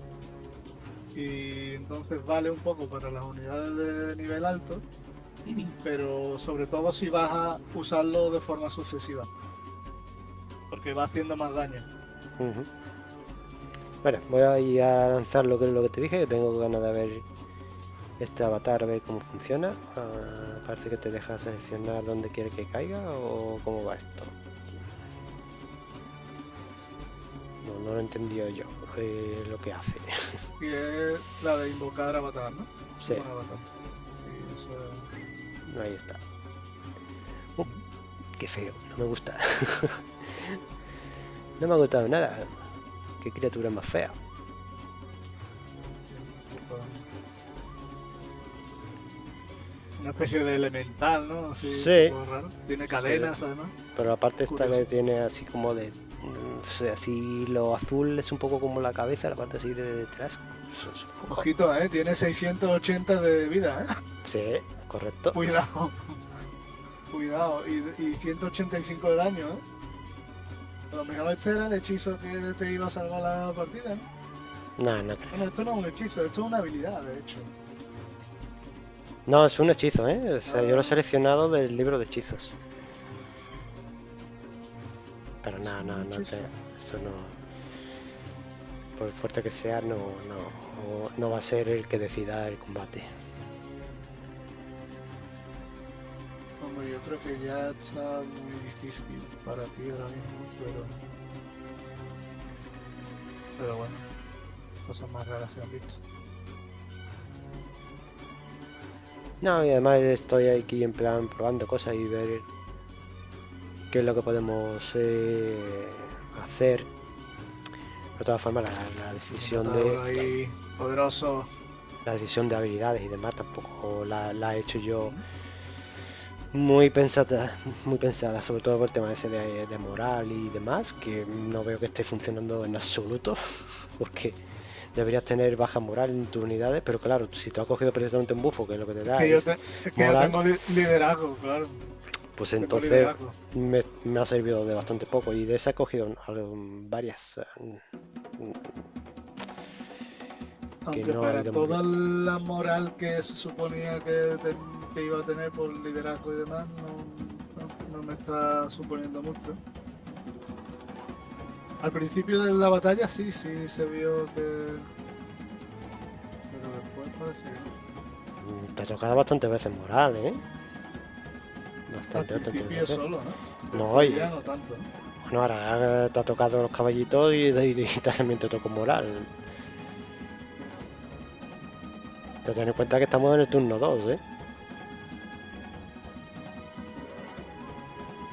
Y entonces vale un poco para las unidades de nivel alto, pero sobre todo si vas a usarlo de forma sucesiva, porque va haciendo más daño. Ujú. Bueno, voy a ir a lanzar lo que te dije, que tengo ganas de ver este avatar, a ver cómo funciona. Parece que te deja seleccionar dónde quiere que caiga o cómo va esto. No lo he entendido yo lo que hace. Y es la de invocar avatar, ¿no? Sí, Summon avatar. Y eso es... ahí está. Uh, qué feo, no me gusta. No me ha gustado nada. Qué criatura más fea. Una especie de elemental, ¿no? Así, Sí, un poco raro. Tiene sí, cadenas, además. pero la parte esta Curioso. que tiene así como de... O sea, así lo azul es un poco como la cabeza, la parte así de detrás. Ojito, ¿eh? Tiene 680 de vida, ¿eh? Sí, correcto. Cuidado, cuidado. Y 185 de daño, ¿eh? A lo mejor este era el hechizo que te iba a salvar la partida, ¿no? No creo. Bueno, esto no es un hechizo, esto es una habilidad, de hecho. No, es un hechizo, ¿eh? O sea, yo lo he Ah, seleccionado del libro de hechizos. Pero es nada, un no te... hechizo. Eso no... Por fuerte que sea, no va a ser el que decida el combate. Hombre, yo creo que ya está muy difícil para ti ahora mismo, pero bueno, cosas más raras se han visto. No, y además estoy aquí en plan probando cosas y ver qué es lo que podemos hacer. De todas formas, la decisión de... Ahí, poderoso. La decisión de habilidades y demás tampoco la he hecho yo Ujú. muy pensada, sobre todo por el tema ese de moral y demás, que no veo que esté funcionando en absoluto, porque deberías tener baja moral en tus unidades, pero claro, si tú has cogido precisamente un bufo, que lo que te da es Es que yo moral, tengo liderazgo, claro. pues Tengo entonces liderazgo. me ha servido de bastante poco, y de esa he cogido varias que Aunque no ha para ido muy bien. toda la moral que se suponía que iba a tener por liderazgo y demás, no me está suponiendo mucho. Al principio de la batalla sí se vio que... Pero después parece que... Te ha tocado bastantes veces moral, ¿eh? Al Bastantes principio veces. solo, ¿no? No, Después y ya no tanto, ¿no? bueno, ahora te ha tocado los caballitos y también te tocó moral. Te ten en cuenta que estamos en el turno 2, ¿eh?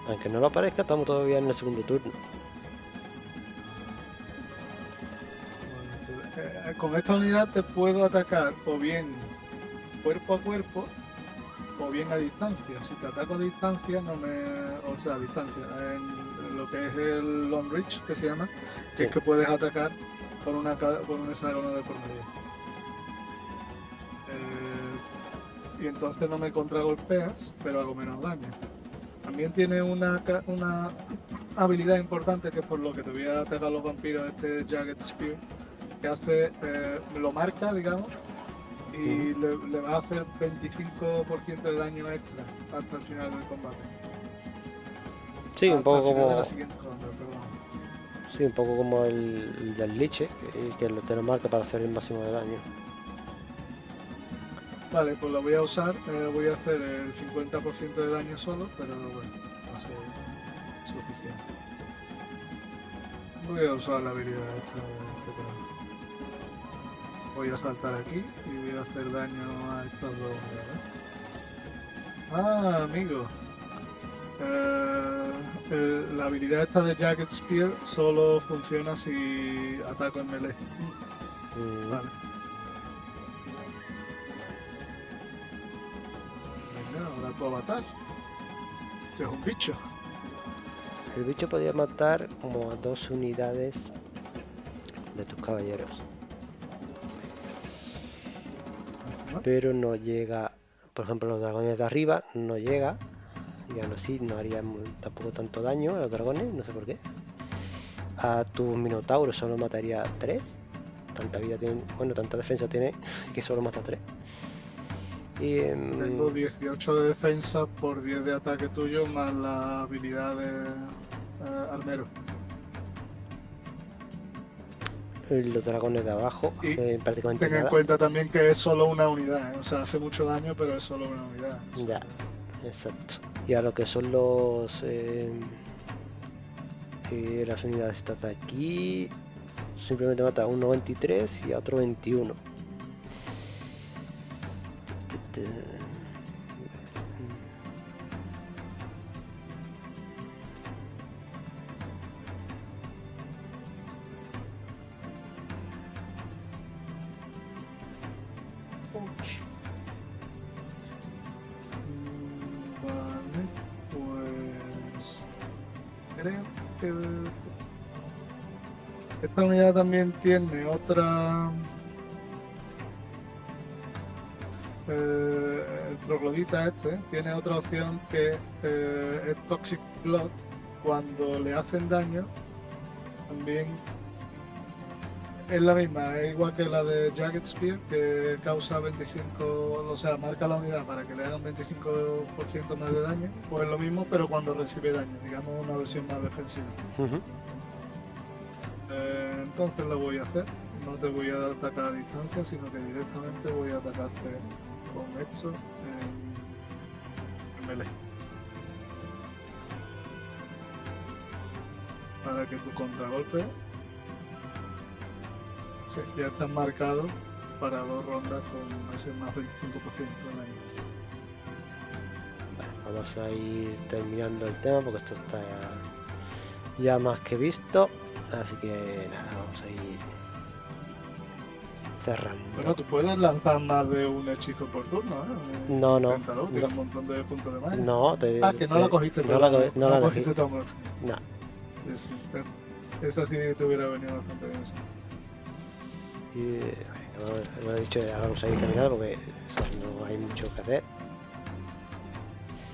Aunque no lo parezca, estamos todavía en el segundo turno. Con esta unidad te puedo atacar o bien cuerpo a cuerpo o bien a distancia. Si te ataco a distancia, no me... O sea, a distancia. En lo que es el long reach, que se llama, que Sí. es que puedes atacar con un hexágono de por medio. Y entonces no me contragolpeas, pero hago menos daño. También tiene una habilidad importante, que es por lo que te voy a atacar a los vampiros, este Jagged Spear, que hace, lo marca, digamos, y le va a hacer 25% de daño extra hasta el final del combate. Sí, un Hasta poco el final de la como. siguiente ronda, perdón. Sí, un poco como el del Liche, que te lo marca para hacer el máximo de daño. Vale, pues lo voy a usar, voy a hacer el 50% de daño solo, pero bueno, va a ser suficiente. Voy a usar la habilidad esta que tengo. Voy a saltar aquí y voy a hacer daño a estas dos unidades. Ah, amigo. La habilidad esta de Jagged Spear solo funciona si ataco en melee. Vale. Venga, ahora tu avatar. Que es un bicho. El bicho podía matar como a 2 unidades de tus caballeros, pero no llega. Por ejemplo, los dragones de arriba no llega, y aún así no haría tampoco tanto daño a los dragones, no sé por qué. A tus minotauros solo mataría 3. Tanta vida tiene, bueno, tanta defensa tiene que solo mata 3. Y Tengo 18 de defensa por 10 de ataque tuyo más la habilidad de armero. los dragones de abajo Y hacen prácticamente ten en nada. cuenta también que es solo una unidad, ¿eh? O sea, hace mucho daño, pero es solo una unidad. O sea, Ya, exacto. Y a lo que son los las unidades estas de aquí, simplemente mata a un 93 y a otro 21. Vale, pues creo que esta unidad también tiene otra. El troglodita este tiene otra opción que es Toxic Blood. Cuando le hacen daño, también es la misma, es igual que la de Jagged Spear, que causa 25, o sea, marca la unidad para que le hagan 25% más de daño. Pues es lo mismo, pero cuando recibe daño, digamos una versión más defensiva. Entonces lo voy a hacer. No te voy a atacar a distancia, sino que directamente voy a atacarte con esto en melee. Para que tu contragolpe, sí, ya está marcado para 2 rondas con ese más 25% de daño. Vale, vamos a ir terminando el tema porque esto está ya más que visto. Así que nada, vamos a ir cerrando. Bueno, tú puedes lanzar más de un hechizo por turno, ¿eh? No, Inténtalo, tiene un montón de puntos de magia. no, Que no la cogiste, no perdón. no la elegí. Cogiste Tom Watson. No. Sí, esa sí te hubiera venido bastante bien. Sí. Y me he dicho, vamos a ir caminando porque no hay mucho que hacer.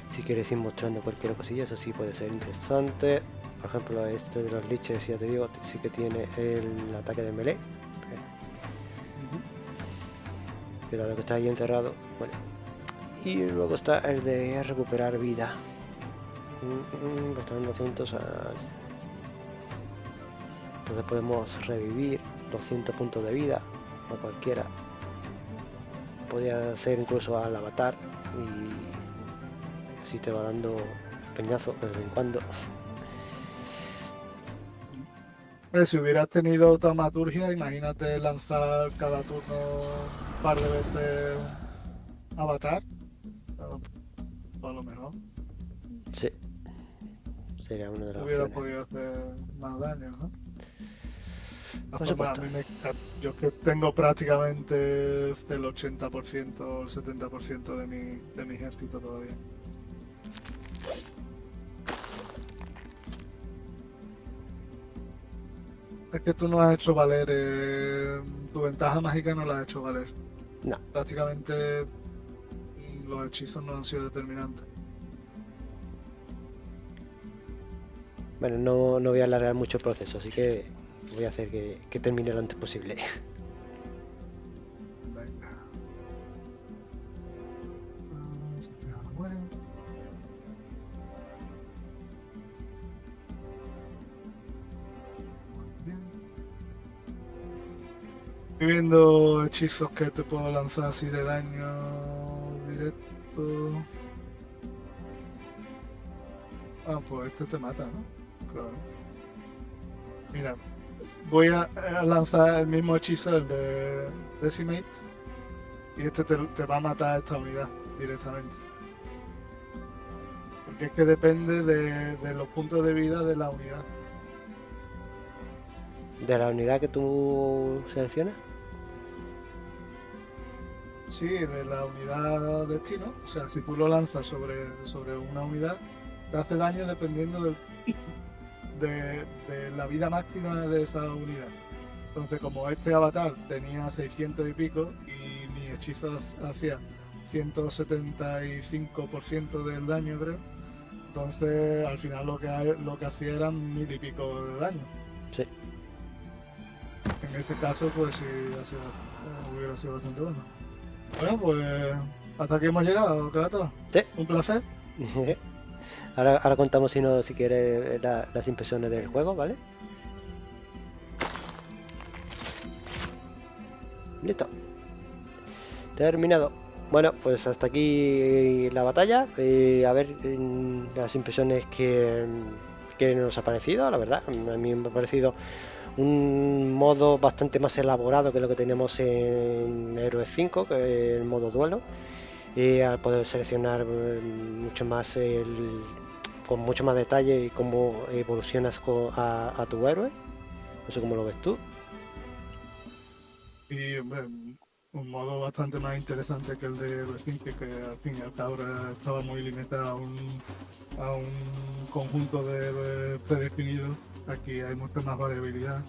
Si quieres ir mostrando cualquier cosilla, eso sí puede ser interesante. Por ejemplo, este de los liches, ya te digo, sí que tiene el ataque de melee. Que dado que está ahí encerrado, bueno. Y luego está el de recuperar vida. Costando 200 entonces podemos revivir 200 puntos de vida a cualquiera. Podría ser incluso al avatar y así te va dando peñazo de vez en cuando. Hombre, si hubieras tenido taumaturgia, imagínate lanzar cada turno un par de veces avatar. A lo mejor Sí, sería una de las hubiera opciones. podido hacer más daño, ¿no? De Por todas formas, supuesto. yo que tengo prácticamente el 80% o el 70% de mi ejército todavía. Es que tú no has hecho valer, tu ventaja mágica no la has hecho valer. No. Prácticamente los hechizos no han sido determinantes. Bueno, no voy a alargar mucho el proceso, así que voy a hacer que termine lo antes posible. Venga. Santiago no muere. Bien. Estoy viendo hechizos que te puedo lanzar así de daño directo. Ah, pues este te mata, ¿no? Claro. Mira, voy a lanzar el mismo hechizo, el de Decimate, y este te va a matar esta unidad directamente. Porque es que depende de los puntos de vida de la unidad. De la unidad que tú seleccionas. Sí, de la unidad destino. O sea, si tú lo lanzas sobre una unidad, te hace daño dependiendo de la vida máxima de esa unidad. Entonces, como este avatar tenía 600 y pico y mi hechizo hacía 175% del daño, creo, entonces al final lo que hacía eran 1000 y pico de daño. Sí. En ese caso, pues sí, hubiera sido bastante bueno. Bueno, pues hasta aquí hemos llegado, Kratos. Sí. Un placer. Ahora contamos si quieres las impresiones del juego, ¿vale? Listo. Terminado. Bueno, pues hasta aquí la batalla. A ver las impresiones que nos ha parecido, la verdad. A mí me ha parecido un modo bastante más elaborado que lo que teníamos en Heroes 5, que es el modo duelo. Y al poder seleccionar mucho más con mucho más detalle y cómo evolucionas a tu héroe. No sé cómo lo ves tú. Y hombre, un modo bastante más interesante que el de Resident, que al fin y al cabo estaba muy limitado a un conjunto de héroes predefinidos. Aquí hay mucha más variabilidad.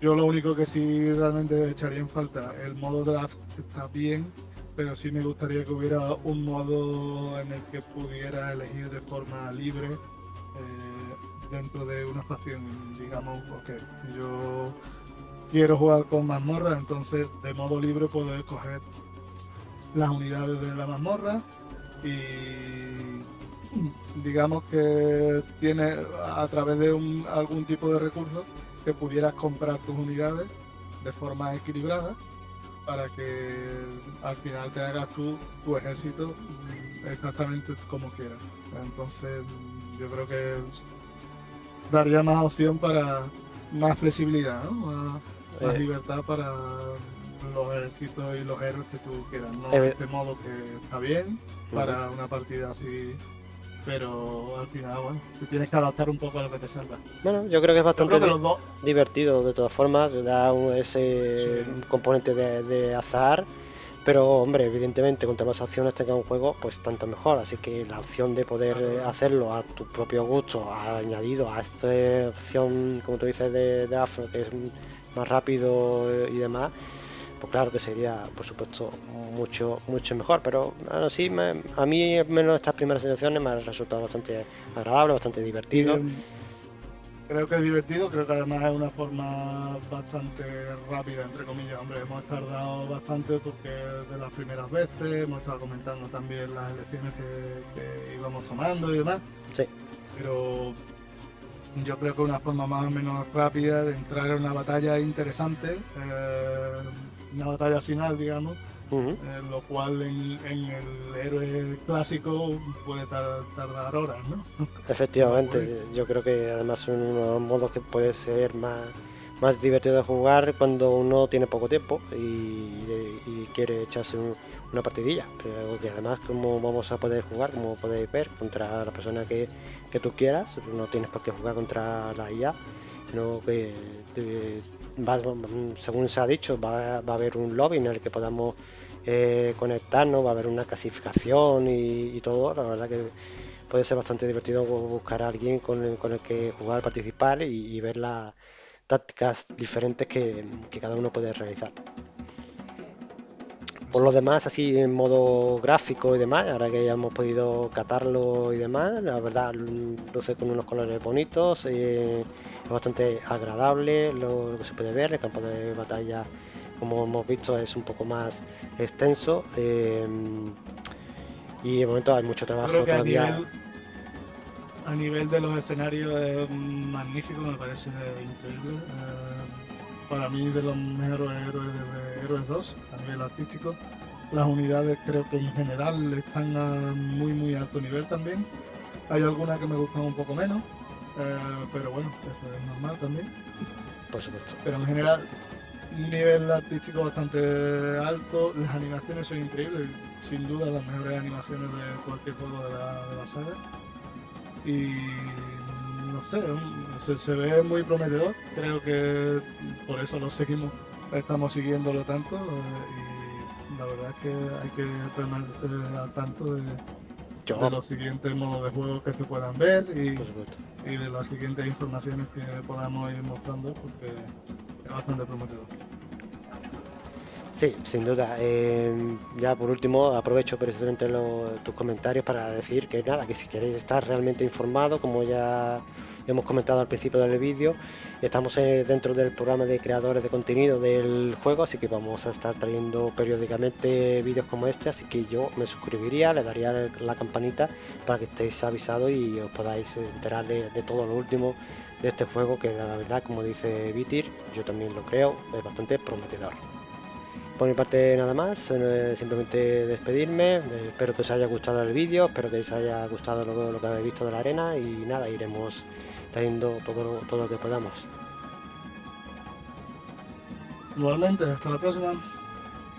Yo lo único que sí realmente echaría en falta, el modo draft está bien, pero sí me gustaría que hubiera un modo en el que pudiera elegir de forma libre dentro de una facción. Digamos, ok, yo quiero jugar con mazmorra, entonces de modo libre puedo escoger las unidades de la mazmorra y digamos que tiene a través de algún tipo de recurso que pudieras comprar tus unidades de forma equilibrada para que al final te hagas tu ejército exactamente como quieras. Entonces yo creo que daría más opción para más flexibilidad, ¿no? Más Eh, libertad para los ejércitos y los héroes que tú quieras. No eh, este modo que está bien ujú. para una partida así, pero al final, bueno, te tienes que adaptar un poco a lo que te salga. Bueno, yo creo que es Yo bastante creo que los dos, divertido de todas formas, da sí, ese componente de azar, pero hombre, evidentemente, cuanto más opciones tenga un juego, pues tanto mejor. Así que la opción de poder claro, claro. hacerlo a tu propio gusto, añadido a esta opción, como tú dices, de afro, que es más rápido y demás, pues claro que sería, por supuesto, mucho mejor. Pero aún así, a mí, al menos estas primeras sensaciones, me han resultado bastante agradable, bastante Y divertido. creo que es divertido, creo que además es una forma bastante rápida, entre comillas. Hombre, hemos tardado bastante porque de las primeras veces hemos estado comentando también las elecciones que íbamos tomando y demás, Sí. pero yo creo que una forma más o menos rápida de entrar en una batalla interesante, una batalla final, digamos, Ujú. lo cual en el héroe clásico puede tardar horas, ¿no? En ocurrir. Efectivamente, yo creo que además son unos modos que puede ser más divertido de jugar cuando uno tiene poco tiempo y quiere echarse una partidilla. Pero que además, como vamos a poder jugar, como podéis ver, contra la persona que tú quieras, no tienes por qué jugar contra la IA. sino que según se ha dicho, va a haber un lobby en el que podamos conectarnos, va a haber una clasificación y todo. La verdad que puede ser bastante divertido buscar a alguien con el que jugar, participar y ver las tácticas diferentes que cada uno puede realizar. Por lo demás, así en modo gráfico y demás, ahora que ya hemos podido catarlo y demás, la verdad luce con unos colores bonitos, es bastante agradable lo que se puede ver, el campo de batalla, como hemos visto, es un poco más extenso, y de momento hay mucho Yo creo trabajo que todavía. a nivel de los escenarios es magnífico, me parece increíble. Para mí de los mejores héroes de Héroes 2 a nivel artístico. Las unidades creo que en general están a muy muy alto nivel también. Hay algunas que me gustan un poco menos, pero bueno, eso es normal también. Por supuesto. Pero en general, un nivel artístico bastante alto. Las animaciones son increíbles, sin duda las mejores animaciones de cualquier juego de la saga. Y no sé, se ve muy prometedor. Creo que por eso lo seguimos, estamos siguiéndolo tanto. Y la verdad es que hay que permanecer al tanto de Yo, los siguientes modos de juego que se puedan ver por supuesto. y de las siguientes informaciones que podamos ir mostrando, porque es bastante prometedor. Sí, sin duda. Ya por último, aprovecho precisamente tus comentarios para decir que nada, que si queréis estar realmente informado, como ya hemos comentado al principio del vídeo, estamos dentro del programa de creadores de contenido del juego, así que vamos a estar trayendo periódicamente vídeos como este, así que yo me suscribiría, le daría la campanita para que estéis avisados y os podáis enterar de todo lo último de este juego que la verdad, como dice Vitir, yo también lo creo, es bastante prometedor. Por mi parte nada más, simplemente despedirme, espero que os haya gustado el vídeo, espero que os haya gustado lo que habéis visto de la arena y nada, iremos trayendo todo lo que podamos. Igualmente, hasta la próxima.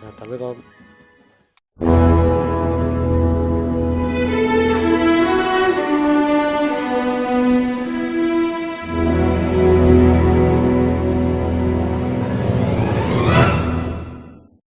Hasta luego.